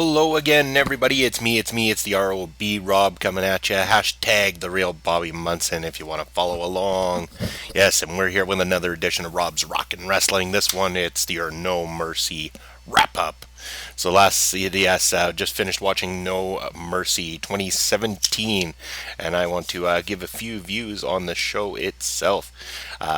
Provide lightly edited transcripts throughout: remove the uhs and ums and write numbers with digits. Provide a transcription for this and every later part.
Hello again, everybody. It's the ROB Rob coming at you. Hashtag the real Bobby Munson if you want to follow along. Yes, and we're here with another edition of Rob's Rockin' Wrestling. This one, it's the No Mercy wrap up. So just finished watching No Mercy 2017, and I want to give a few views on the show itself.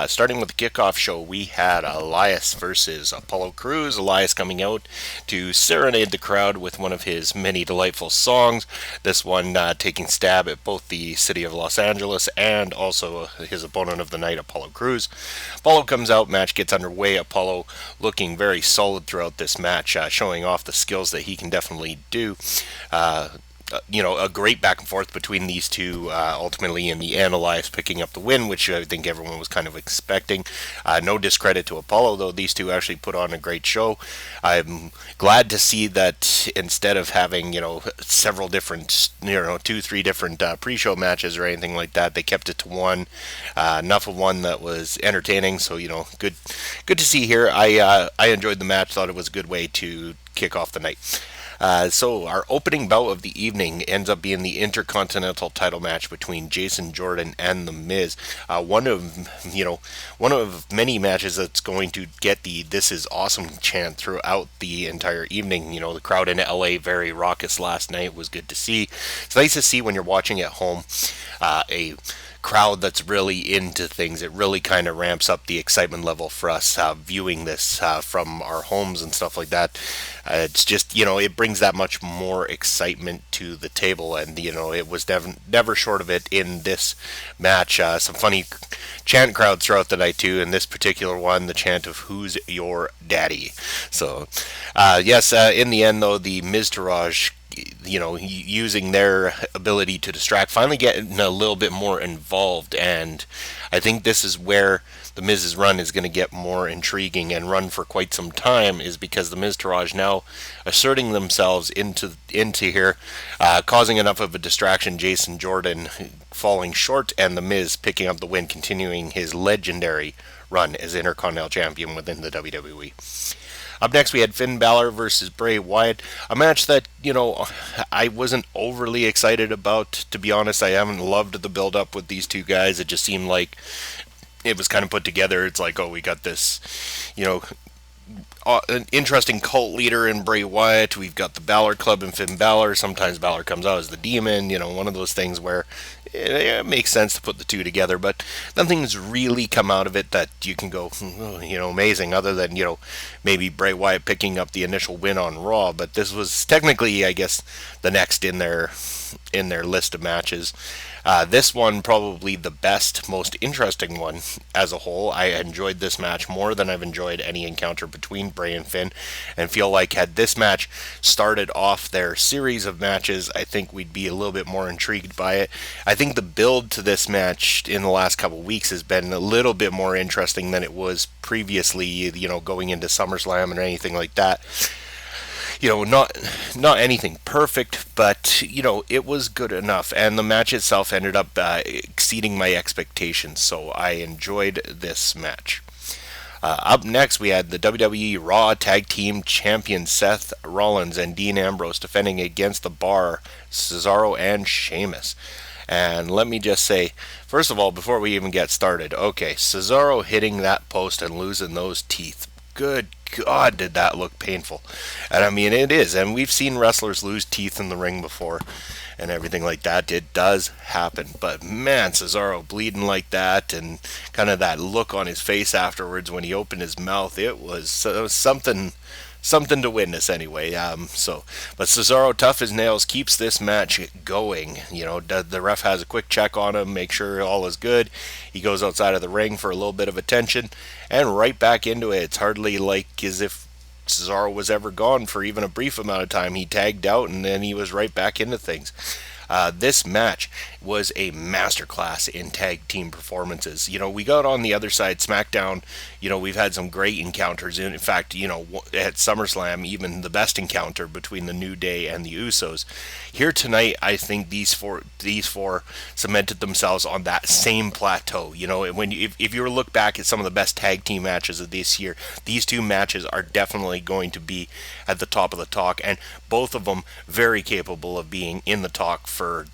Starting with the kickoff show, we had Elias versus Apollo Crews. Elias coming out to serenade the crowd with one of his many delightful songs. This one taking stab at both the city of Los Angeles and also his opponent of the night, Apollo Crews. Apollo comes out, match gets underway. Apollo looking very solid throughout this match, showing off the skills that he can definitely do. A great back and forth between these two. Ultimately, in the end, Elias picking up the win, which I think everyone was kind of expecting. No discredit to Apollo, though. These two actually put on a great show. I'm glad to see that instead of having, several different, two, three different pre-show matches or anything like that, they kept it to one. Enough of one that was entertaining. So, good to see here. I enjoyed the match. Thought it was a good way to kick off the night. So our opening bout of the evening ends up being the Intercontinental title match between Jason Jordan and The Miz. One of many matches that's going to get the "This is awesome" chant throughout the entire evening. The crowd in LA very raucous last night was good to see. It's nice to see when you're watching at home a crowd that's really into things. It really kind of ramps up the excitement level for us viewing this from our homes and stuff like that. It's just, it brings that much more excitement to the table, and, it was never short of it in this match. Some funny chant crowds throughout the night, too. In this particular one, the chant of "Who's Your Daddy?" So, in the end, though, the Miztourage, using their ability to distract, finally getting a little bit more involved. And I think this is where the Miz's run is going to get more intriguing and run for quite some time, is because the Miztourage now asserting themselves into here, causing enough of a distraction. Jason Jordan falling short, and the Miz picking up the win, continuing his legendary run as Intercontinental Champion within the WWE. Up next, we had Finn Balor versus Bray Wyatt, a match that, I wasn't overly excited about, to be honest. I haven't loved the build-up with these two guys. It just seemed like it was kind of put together. It's like, oh, we got this, an interesting cult leader in Bray Wyatt. We've got the Balor Club and Finn Balor. Sometimes Balor comes out as the demon, one of those things where it makes sense to put the two together, but nothing's really come out of it that you can go, amazing, other than, maybe Bray Wyatt picking up the initial win on Raw. But this was technically, I guess, the next in their list of matches. This one probably the best, most interesting one as a whole. I enjoyed this match more than I've enjoyed any encounter between Bray and Finn, and feel like had this match started off their series of matches, I think we'd be a little bit more intrigued by it. I think the build to this match in the last couple of weeks has been a little bit more interesting than it was previously, going into SummerSlam and anything like that. Not anything perfect, but it was good enough, and the match itself ended up exceeding my expectations, so I enjoyed this match. Up next, we had the WWE Raw Tag Team Champions Seth Rollins and Dean Ambrose defending against the Bar, Cesaro and Sheamus. And let me just say, first of all, before we even get started, okay, Cesaro hitting that post and losing those teeth. Good God, did that look painful. And I mean, it is. And we've seen wrestlers lose teeth in the ring before and everything like that. It does happen. But man, Cesaro bleeding like that, and kind of that look on his face afterwards when he opened his mouth, it was something to witness anyway. But Cesaro, tough as nails, keeps this match going. The ref has a quick check on him, make sure all is good. He goes outside of the ring for a little bit of attention, and right back into it. It's hardly like as if Cesaro was ever gone for even a brief amount of time. He tagged out, and then he was right back into things. This match was a masterclass in tag team performances. We got on the other side, SmackDown. We've had some great encounters. In fact, at SummerSlam, even the best encounter between the New Day and the Usos. Here tonight, I think these four cemented themselves on that same plateau. If you were to look back at some of the best tag team matches of this year, these two matches are definitely going to be at the top of the talk, and both of them very capable of being in the talk for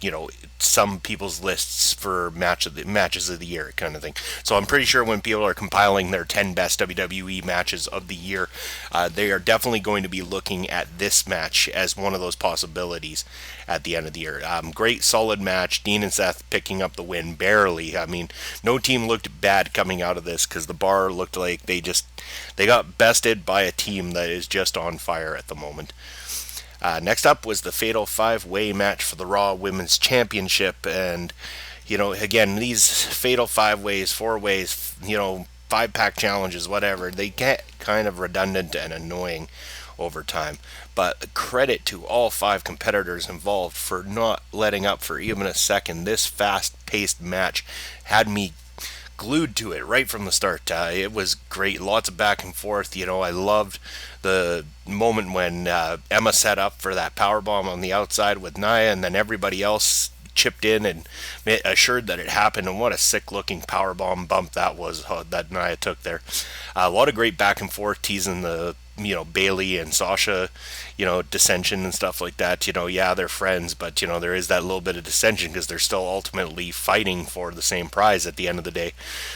some people's lists for matches of the year kind of thing. So I'm pretty sure when people are compiling their 10 best WWE matches of the year, they are definitely going to be looking at this match as one of those possibilities at the end of the year. Great solid match. Dean and Seth picking up the win barely. I mean, no team looked bad coming out of this because the Bar looked like they got bested by a team that is just on fire at the moment. Next up was the Fatal 5-Way match for the Raw Women's Championship. And, again, these Fatal 5-Ways, 4-Ways, 5-pack challenges, whatever, they get kind of redundant and annoying over time. But credit to all 5 competitors involved for not letting up for even a second. This fast-paced match had me glued to it right from the start. It was great. Lots of back and forth. I loved the moment when Emma set up for that power bomb on the outside with Nia, and then everybody else chipped in and assured that it happened. And what a sick looking power bomb bump that was that Nia took there. A lot of great back and forth, teasing the Bailey and Sasha, dissension and stuff like that. Yeah, they're friends, but there is that little bit of dissension because they're still ultimately fighting for the same prize at the end of the day.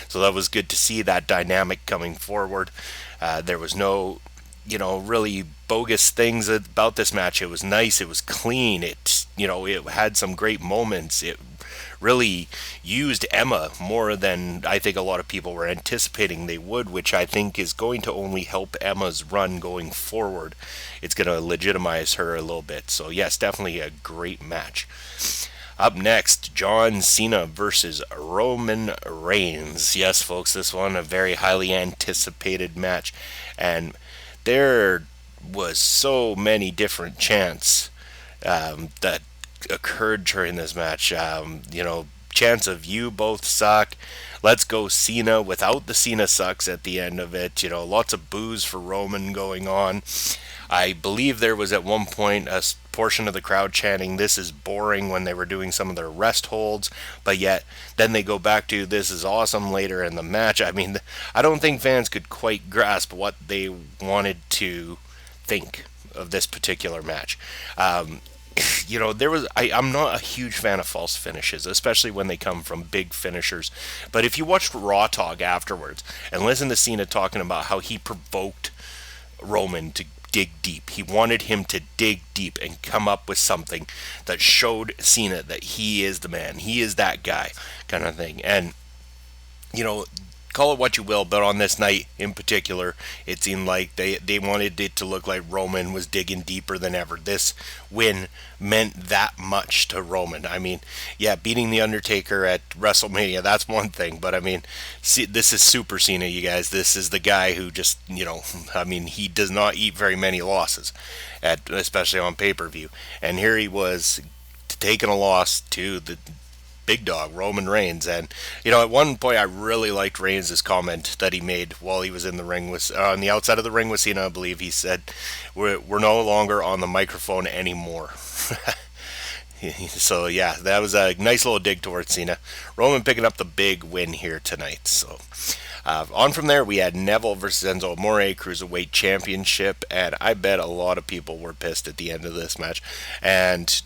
So that was good to see that dynamic coming forward. There was no really bogus things about this match. It was nice. It was clean. It had some great moments. It really used Emma more than I think a lot of people were anticipating they would, which I think is going to only help Emma's run going forward. It's going to legitimize her a little bit. So yes, definitely a great match. Up next, John Cena versus Roman Reigns. Yes, folks, this one a very highly anticipated match, and there was so many different chants that occurred during this match. Chants of "you both suck," "let's go Cena" without the "Cena sucks" at the end of it. Lots of boos for Roman going on. I believe there was at one point a portion of the crowd chanting "this is boring" when they were doing some of their rest holds, but yet then they go back to "this is awesome" later in the match. I mean, I don't think fans could quite grasp what they wanted to think of this particular match. I'm not a huge fan of false finishes, especially when they come from big finishers. But if you watched Raw Talk afterwards and listen to Cena talking about how he provoked Roman to dig deep, he wanted him to dig deep and come up with something that showed Cena that he is the man, he is that guy, kind of thing. And call it what you will, but on this night in particular, it seemed like they wanted it to look like Roman was digging deeper than ever. This win meant that much to Roman. I mean, yeah, beating The Undertaker at WrestleMania, that's one thing, but I mean, see, this is Super Cena, you guys. This is the guy who just, he does not eat very many losses, especially on pay-per-view. And here he was taking a loss to the big dog, Roman Reigns. And, at one point I really liked Reigns' comment that he made while he was in the ring with, on the outside of the ring with Cena, I believe he said, we're no longer on the microphone anymore. So yeah, that was a nice little dig towards Cena. Roman picking up the big win here tonight. So on from there, we had Neville versus Enzo Amore, Cruiserweight Championship, and I bet a lot of people were pissed at the end of this match. And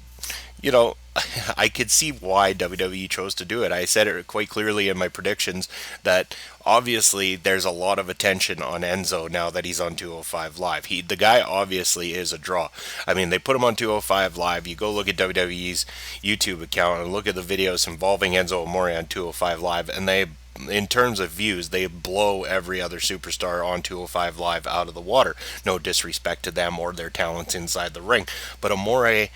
I could see why WWE chose to do it. I said it quite clearly in my predictions that obviously there's a lot of attention on Enzo now that he's on 205 Live. The guy obviously is a draw. I mean, they put him on 205 Live. You go look at WWE's YouTube account and look at the videos involving Enzo Amore on 205 Live, and in terms of views, they blow every other superstar on 205 Live out of the water. No disrespect to them or their talents inside the ring. But Amore,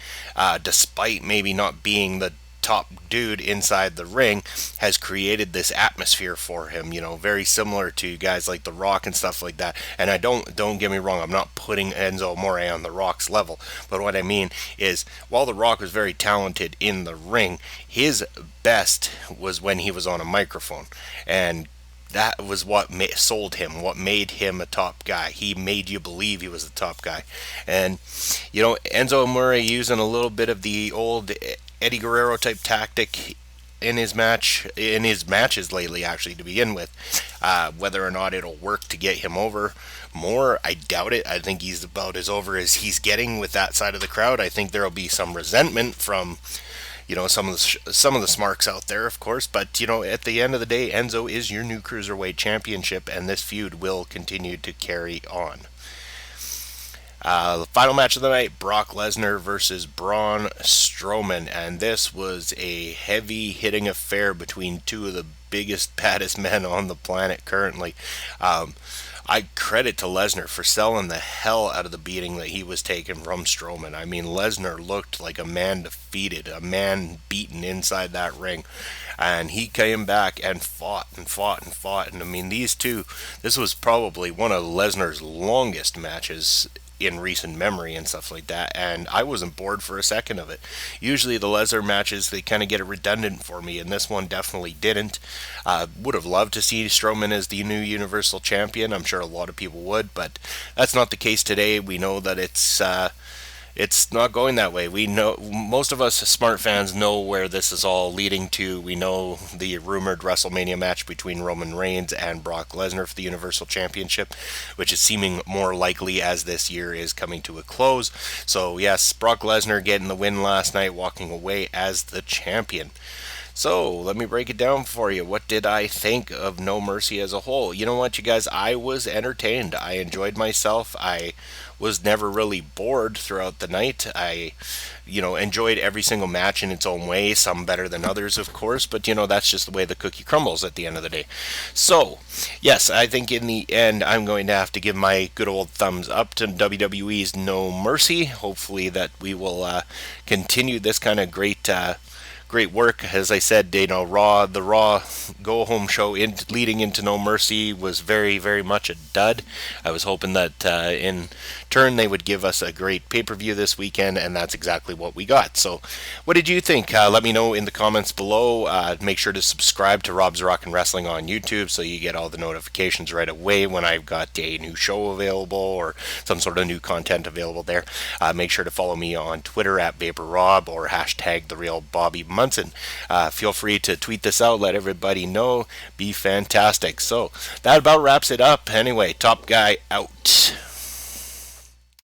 despite maybe not being the top dude inside the ring has created this atmosphere for him, very similar to guys like The Rock and stuff like that. And I don't get me wrong, I'm not putting Enzo Amore on The Rock's level, but what I mean is while The Rock was very talented in the ring, his best was when he was on a microphone. And that was what sold him, what made him a top guy. He made you believe he was the top guy. And, Enzo Amore using a little bit of the old Eddie Guerrero type tactic in his matches lately, actually, to begin with. Whether or not it'll work to get him over more, I doubt it. I think he's about as over as he's getting with that side of the crowd. I think there'll be some resentment from some of the smarks out there, of course, but at the end of the day, Enzo is your new cruiserweight championship, and this feud will continue to carry on. The final match of the night: Brock Lesnar versus Braun Strowman, and this was a heavy hitting affair between two of the biggest, baddest men on the planet currently. I credit to Lesnar for selling the hell out of the beating that he was taking from Strowman. I mean, Lesnar looked like a man defeated, a man beaten inside that ring. And he came back and fought and fought and fought. And I mean, this was probably one of Lesnar's longest matches in recent memory and stuff like that, and I wasn't bored for a second of it. Usually the Lesnar matches, they kind of get redundant for me, and this one definitely didn't. Would have loved to see Strowman as the new Universal Champion. I'm sure a lot of people would, but that's not the case today. We know that it's not going that way. We know, most of us smart fans know where this is all leading to. We know the rumored WrestleMania match between Roman Reigns and Brock Lesnar for the Universal Championship, which is seeming more likely as this year is coming to a close. So yes, Brock Lesnar getting the win last night, walking away as the champion. So, let me break it down for you. What did I think of No Mercy as a whole? You know what, you guys? I was entertained. I enjoyed myself. I was never really bored throughout the night. I, enjoyed every single match in its own way, some better than others, of course, but, that's just the way the cookie crumbles at the end of the day. So, yes, I think in the end, I'm going to have to give my good old thumbs up to WWE's No Mercy. Hopefully that we will continue this kind of great work. As I said, the Raw go home show leading into No Mercy was very, very much a dud. I was hoping that in turn they would give us a great pay-per-view this weekend, and that's exactly what we got. So what did you think? Let me know in the comments below. Make sure to subscribe to Rob's Rockin' Wrestling on YouTube so you get all the notifications right away when I've got a new show available or some sort of new content available there. Make sure to follow me on Twitter at VaporRob or hashtag #TheRealBobbyMunson. Feel free to tweet this out, let everybody know. Be fantastic. So that about wraps it up. Anyway, Top Guy out.